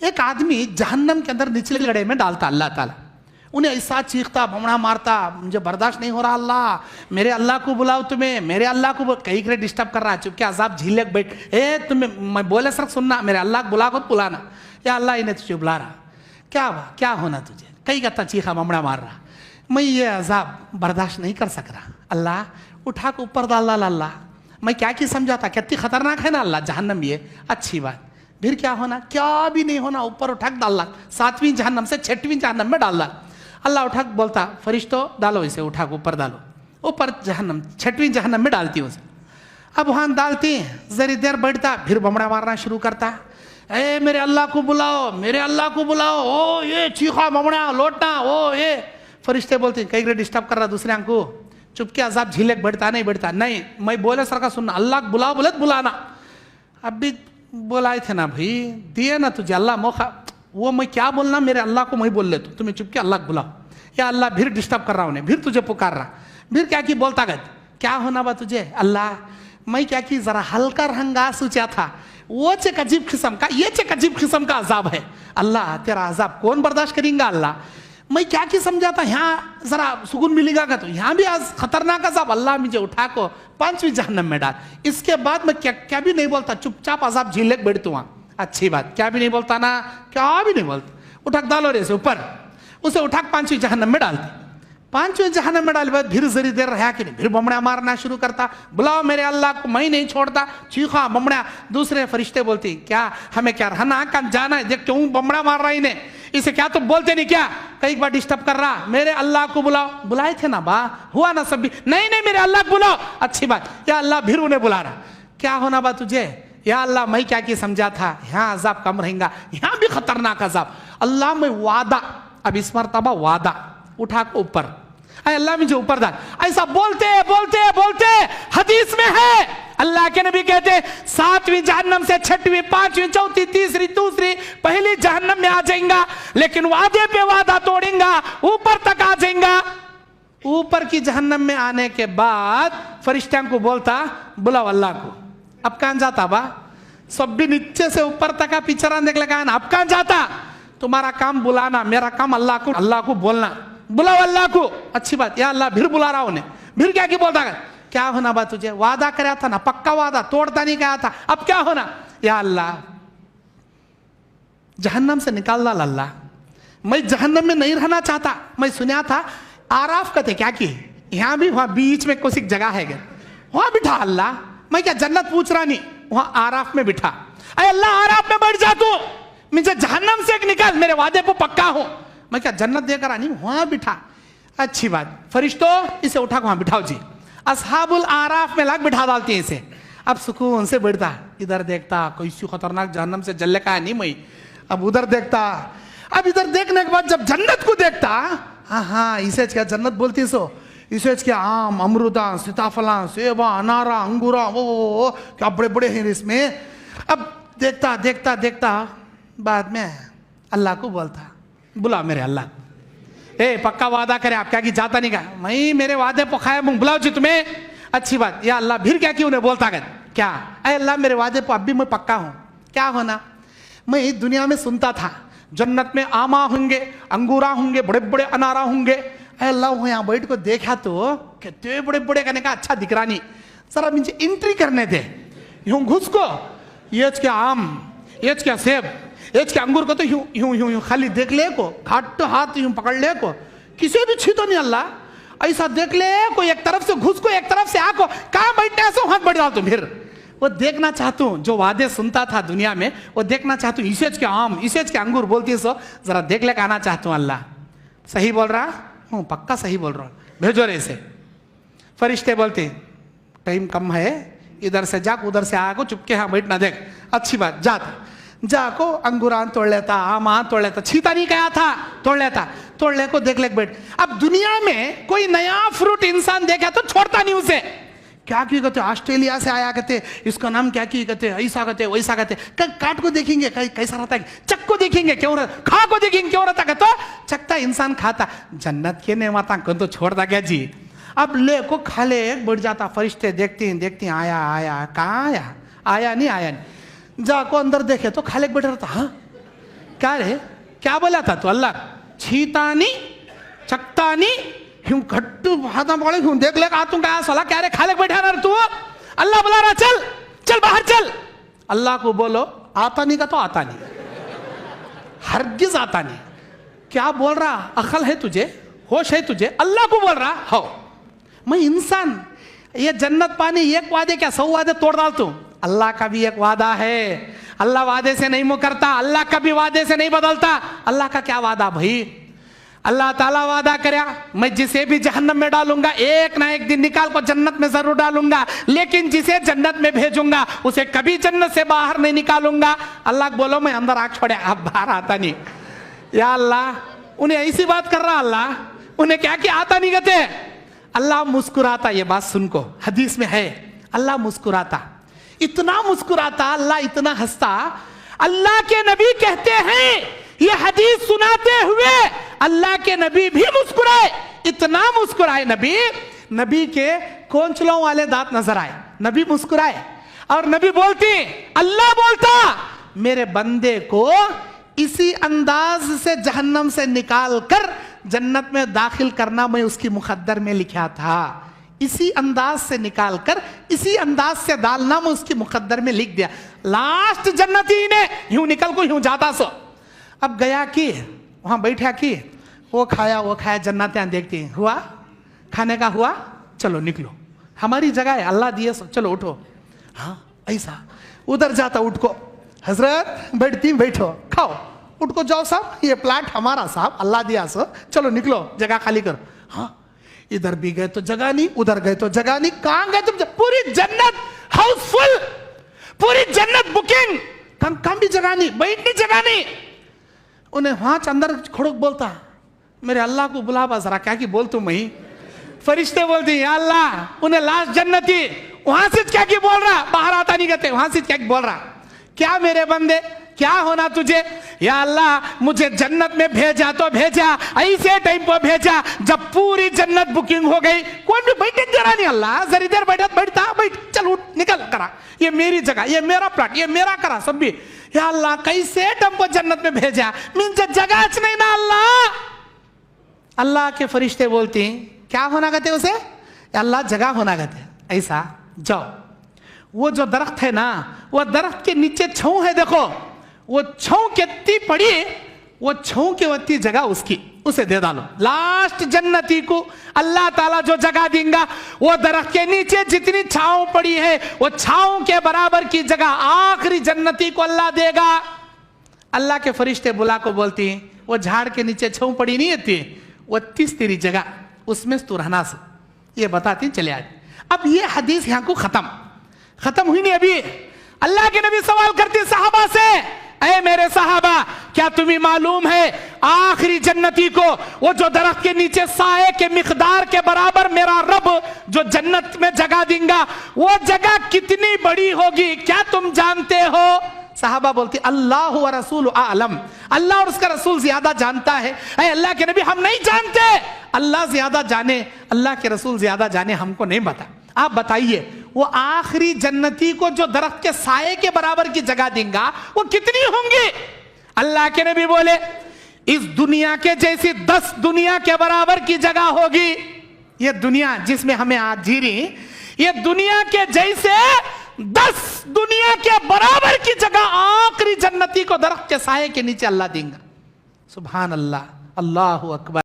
एक आदमी जहन्नम के अंदर निचले गड्ढे में डालता अल्लाह ताला, उन्हें ऐसा चीखता भमड़ा मारता, मुझे बर्दाश्त नहीं हो रहा अल्लाह, मेरे अल्लाह को बुलाओ, तुम्हें मेरे अल्लाह को कहीं करे डिस्टर्ब कर रहा है, चुपके अजाब झीले बैठ, तुम्हें मैं बोले सर सुनना, मेरे अल्लाह को बुला को बुलाना, या अल्लाह इन्हें तुझे बुला रहा, क्या हुआ, क्या होना तुझे, कहीं कहता चीखा भमड़ा मार रहा, मैं ये अजाब बर्दाश्त नहीं कर सक रहा, अल्लाह उठा के ऊपर डाल अल्लाह, मैं क्या की समझाता, कितनी खतरनाक है ना अल्लाह जहन्नम, ये अच्छी बात, फिर क्या होना, क्या भी नहीं होना, ऊपर उठा के डाल, 7वीं जहन्नम से 6वीं जहन्नम में डाल, अल्लाह उठा के बोलता फरिश्तों डालो इसे, उठा के ऊपर डालो, ऊपर जहन्नम 6वीं जहन्नम में डालती उसे। अब वहाँ डालती जरी देर बैठता, फिर बमड़ा मारना शुरू करता, ए मेरे अल्लाह को बुलाओ, मेरे अल्लाह को बुलाओ, ओ ये चीखा बमड़ा लौटना, ओ ये फरिश्ते बोलते कई ग्रेड डिस्टर्ब कर रहा दूसरे को, चुपके अजाब झीले बैठता नहीं बैठता, नहीं मैं बोले सर का सुनना, अल्लाह को बुलाओ बोले तो बुलाना, अब भी बोलाए थे ना भाई, दिए ना तुझे अल्लाह मौका, वो मैं क्या बोलना, मेरे अल्लाह को मैं बोल ले, तो तुम्हें चुपके अल्लाह को बुलाओ, या अल्लाह फिर डिस्टर्ब कर रहा उन्हें, फिर तुझे पुकार रहा, फिर क्या की बोलता गए, क्या होना बा तुझे अल्लाह, मैं क्या की जरा हल्का रंगा सोचा था, वो चेक अजीब किस्म का, ये चेक अजीब किस्म का अजाब है, अल्लाह तेरा अजाब कौन बर्दाश्त करेंगे अल्लाह, मैं क्या की समझा था यहाँ जरा सुकून मिलेगा का, तो यहाँ भी आज खतरनाक अजाब, अल्लाह मुझे उठा को 5वीं जहन्नम में डाल, इसके बाद मैं क्या भी नहीं बोलता, चुपचाप अजाब झीले बैठता वहाँ, अच्छी बात, क्या भी नहीं बोलता ना, क्या भी नहीं बोलता, उठा डालो रे से ऊपर, उसे उठा 5वीं जहन्नम में डालती, 5वीं जहन्नम में डाले बाद फिर जरी देर रहा कि नहीं, फिर बमड़ा मारना शुरू करता, बुलाओ मेरे अल्लाह को, मैं नहीं छोड़ता, चीखा बमड़ा, दूसरे फरिश्ते बोलती क्या हमें क्या रहना कहाँ जाना है, देख क्यों बमड़ा मार रहा इन्हें, इसे क्या तो बोलते नहीं क्या, कई बार डिस्टर्ब कर रहा, मेरे अल्लाह को बुलाओ, बुलाए थे ना बा, हुआ ना सब भी, नहीं नहीं मेरे अल्लाह को बुलाओ, अच्छी बात, या अल्लाह फिर उन्हें बुला रहा, क्या होना बा तुझे, या अल्लाह मैं क्या की समझा था, यहाँ अजाब कम रहेगा, यहाँ भी खतरनाक अजाब, अल्लाह मैं वादा, अब इस मरतबा वादा उठा के ऊपर, अल्लाह मुझे ऊपर डाल, ऐसा बोलते बोलते बोलते हदीस में है, अल्लाह के नबी कहते 7वीं जहन्नम से 6वीं 5वीं 4वीं 3री दूसरी पहली जहन्नम में आ जाएगा, लेकिन वादे पे वादा तोड़ेगा, ऊपर तक आ जाएगा, ऊपर की जहन्नम में आने के बाद फरिश्तों को बोलता बुलाओ अल्लाह को, अब कहां जाता बा, सब भी नीचे से ऊपर तक का पिक्चर देख लगा, अब कहां जाता, तुम्हारा काम बुलाना, मेरा काम अल्लाह को बोलना, बुलाओ अल्लाह को, अच्छी बात, या अल्लाह फिर बुला रहा उन्हें, फिर क्या की बोलता है, क्या होना बा तुझे, वादा कराया था ना, पक्का वादा तोड़ता नहीं गया था, अब क्या होना, या अल्लाह जहन्नम से निकाल डाल अल्लाह, मैं जहन्नम में नहीं रहना चाहता, मैं सुना था आराफ कहते क्या की, यहाँ भी वहां बीच में कुछ जगह है, वहां बिठा अल्लाह, मैं क्या जन्नत पूछ रहा नहीं, वहां आराफ में बिठा, अरे अल्लाह आराफ में बैठ जा तू, मुझे जहन्नम से निकाल, मेरे वादे पर पक्का हो, मैं क्या जन्नत देकर आनी, वहां बिठा, अच्छी बात, फरिश्तों इसे उठा वहां बिठाओ जी, असहाबुल आराफ में लाग बिठा डालती है इसे, अब सुकून से बैठता, इधर देखता कोई खतरनाक जहन्नम से जल्ले का नहीं मैं, अब उधर देखता, अब इधर देखने के बाद जब जन्नत को देखता, हाँ इसे क्या जन्नत बोलती सो, इसे क्या आम अमरूदा सीताफला सेबा अनारा अंगूरा वो क्या बड़े बड़े हैं इसमें, अब देखता देखता देखता बाद में अल्लाह को बोलता बुला मेरे अल्लाह, ए पक्का वादा करे, आप क्या की जाता नहीं का, मैं मेरे वादे पर खाया मुंह, बुलाओ जी तुम्हें, अच्छी बात, या अल्लाह फिर क्या की उन्हें बोलता गया, क्या अरे अल्लाह मेरे वादे पर अब भी मैं पक्का हूँ, क्या होना, मैं दुनिया में सुनता था जन्नत में आमा होंगे, अंगूरा होंगे, बड़े बड़े अनारा होंगे, अल्लाह यहाँ बैठ को देखा तो कितने बड़े बड़े कहने का अच्छा दिख रहा नहीं, जरा मुझे एंट्री करने दे, यूं घुस को, ये क्या आम, ये क्या सेब, ये क्या अंगूर को तो यूं यूं यूं यूं खाली देख ले को, घाट हाथ यूं पकड़ ले को, किसी भी छीतो नहीं अल्लाह, ऐसा देख ले को, एक तरफ से घुस को एक तरफ से आको, कहाँ बैठने ऐसा हाथ बढ़ डाल, तुम फिर वो देखना चाहता हूँ, जो वादे सुनता था दुनिया में वो देखना चाहता हूँ, इसेज के आम इसेज के अंगूर बोलती है सो, जरा देख ले आना चाहता हूँ, अल्लाह सही बोल रहा हूँ, पक्का सही बोल रहा हूँ, भेजो रे इसे, फरिश्ते बोलते टाइम कम है, इधर से जा उधर से आको, चुपके हाँ बैठना देख, अच्छी बात, जाको अंगूरान तोड़ लेता, आम तोड़ लेता, छीता नहीं गया था तोड़ लेता, तोड़ ले को देख ले बैठ, अब दुनिया में कोई नया फ्रूट इंसान देखा तो छोड़ता नहीं उसे, क्या की कहते ऑस्ट्रेलिया से आया कहते, इसका नाम क्या की कहते, ऐसा कहते वैसा कहते, काट को देखेंगे कैसा रहता है, चक को देखेंगे क्यों रहता, खा को देखेंगे क्यों रहता, कहते चकता इंसान खाता, जन्नत के ने माता कौन तो छोड़ता क्या जी, अब ले को खा ले बढ़ जाता, फरिश्ते देखती आया कहाँ आया नहीं, जाको अंदर देखे तो खाले बैठा रहता, हाँ क्या रे, क्या बोला था तू? अल्लाह छीता नहीं चकता नहीं ह्यूं घट्टू भादा बोले ह्यूं देख ले आ तू क्या सला क्या रे खाले बैठा ना तू, अल्लाह बुला रहा, चल चल बाहर चल। अल्लाह को बोलो आता नहीं का तो आता नहीं, हरगिज आता नहीं। क्या बोल रहा, अकल है तुझे, होश है तुझे? अल्लाह को बोल रहा हो मैं इंसान, ये जन्नत पानी एक वादे क्या 100 वादे तोड़ डाल तू। अल्लाह का भी एक वादा है, अल्लाह वादे से नहीं मुकरता, अल्लाह कभी वादे से नहीं बदलता। अल्लाह का क्या वादा भाई? अल्लाह ताला वादा करया मैं जिसे भी जहन्नम में डालूंगा एक ना एक दिन निकाल को जन्नत में जरूर डालूंगा, लेकिन जिसे जन्नत में भेजूंगा उसे कभी जन्नत से बाहर नहीं निकालूंगा। अल्लाह बोलो मैं अंदर आग छोड़े अब बाहर आता नहीं। या अल्लाह, उन्हें ऐसी बात कर रहा अल्लाह, उन्हें क्या क्या आता नहीं कहते। अल्लाह मुस्कुराता, ये बात सुन को हदीस में है, अल्लाह मुस्कुराता, इतना मुस्कुराता, अल्लाह इतना हंसता। अल्लाह के नबी कहते हैं, ये हदीस सुनाते हुए अल्लाह के नबी भी मुस्कुराए, इतना मुस्कुराए नबी, नबी के कोंचलों वाले दांत नजर आए, नबी मुस्कुराए। और नबी बोलती, अल्लाह बोलता मेरे बंदे को इसी अंदाज से जहन्नम से निकाल कर जन्नत में दाखिल करना मैं उसकी मुकद्दर में लिखा था, इसी अंदाज से निकाल कर इसी अंदाज से डालना मैं उसकी मुकद्दर में लिख दिया। लास्ट जन्नती ने यूं निकल को यूं जाता सो, अब गया कि वहां बैठा कि वो खाया जन्नतें देखती हुआ, खाने का हुआ, चलो निकलो हमारी जगह है, अल्लाह दिए सो चलो उठो। हाँ ऐसा उधर जाता, उठ को हजरत बैठती बैठो खाओ, उठ को जाओ साहब ये प्लाट हमारा साहब अल्लाह दिया सो, चलो निकलो जगह खाली करो। हाँ इधर भी गए तो जगह नहीं, उधर गए तो जगह नहीं, कहां गए तुम? पूरी जन्नत हाउसफुल, पूरी जन्नत बुकिंग, कहां भी जगह नहीं, बैठने जगह नहीं। उन्हें वहां अंदर खड़ोक बोलता मेरे अल्लाह को बुलावा जरा, क्या की बोल तुम ही। फरिश्ते बोलते या अल्लाह, उन्हें लास्ट जन्नती वहां से क्या की बोल रहा, बाहर आता नहीं कहते, वहां से क्या बोल रहा, क्या मेरे बंदे क्या होना तुझे? या अल्लाह मुझे जन्नत में भेजा तो भेजा, ऐसे टाइम पर भेजा जब पूरी जन्नत बुकिंग हो गई, कोई भी बैठे जरा नहीं, अल्लाह जरी देर बैठता बैठ, चल उठ निकल करा, ये मेरी जगह, ये मेरा प्लाट, ये मेरा करा सब भी। या अल्लाह कैसे टम्पो जन्नत में भेजा, मुझे जगह नहीं ना अल्लाह। अल्लाह के फरिश्ते बोलते क्या होना कहते उसे? अल्लाह जगह होना कहते, ऐसा जाओ वो जो दरख्त है ना, वो दरख्त के नीचे छांव है, देखो वो छांव कितनी पड़ी, वो छांव के वत्ती जगह उसकी, उसे दे डालो। लास्ट जन्नती को अल्लाह ताला जो जगह देगा, वो दरख्त के नीचे जितनी छांव पड़ी है वो छांव के बराबर की जगह आखिरी जन्नती को अल्लाह देगा। अल्लाह के फरिश्ते बुला को बोलती वो झाड़ के नीचे छांव पड़ी नहीं होती, वो 30 तेरी जगह, उसमें तू रहना से, ये बताती चले आज। अब ये हदीस यहाँ को खत्म हुई नहीं अभी। अल्लाह के नबी सवाल करते सहाबा से, ऐ मेरे सहाबा क्या तुम्हें मालूम है आखिरी जन्नती को वो जो दरख्त के नीचे साए के मिकदार के बराबर मेरा रब जो जन्नत में जगह देगा, वो जगह कितनी बड़ी होगी, क्या तुम जानते हो? साहबा बोलती अल्लाह व रसूल आलम, अल्लाह और उसका रसूल ज्यादा जानता है। ऐ अल्लाह के नबी हम नहीं जानते, अल्लाह ज्यादा जाने, अल्लाह के रसूल ज्यादा जाने, हमको नहीं पता, आप बताइए वो आखिरी जन्नती को जो दरख्त के साए के बराबर की जगह देगा वो कितनी होंगी? अल्लाह के नबी बोले इस दुनिया के जैसी 10 दुनिया के बराबर की जगह होगी। ये दुनिया जिसमें हमें आज जी रही, ये दुनिया के जैसे 10 दुनिया के बराबर की जगह आखिरी जन्नती को दरख्त के साए के नीचे अल्लाह देगा। सुभान अल्लाह, अल्लाहु अकबर।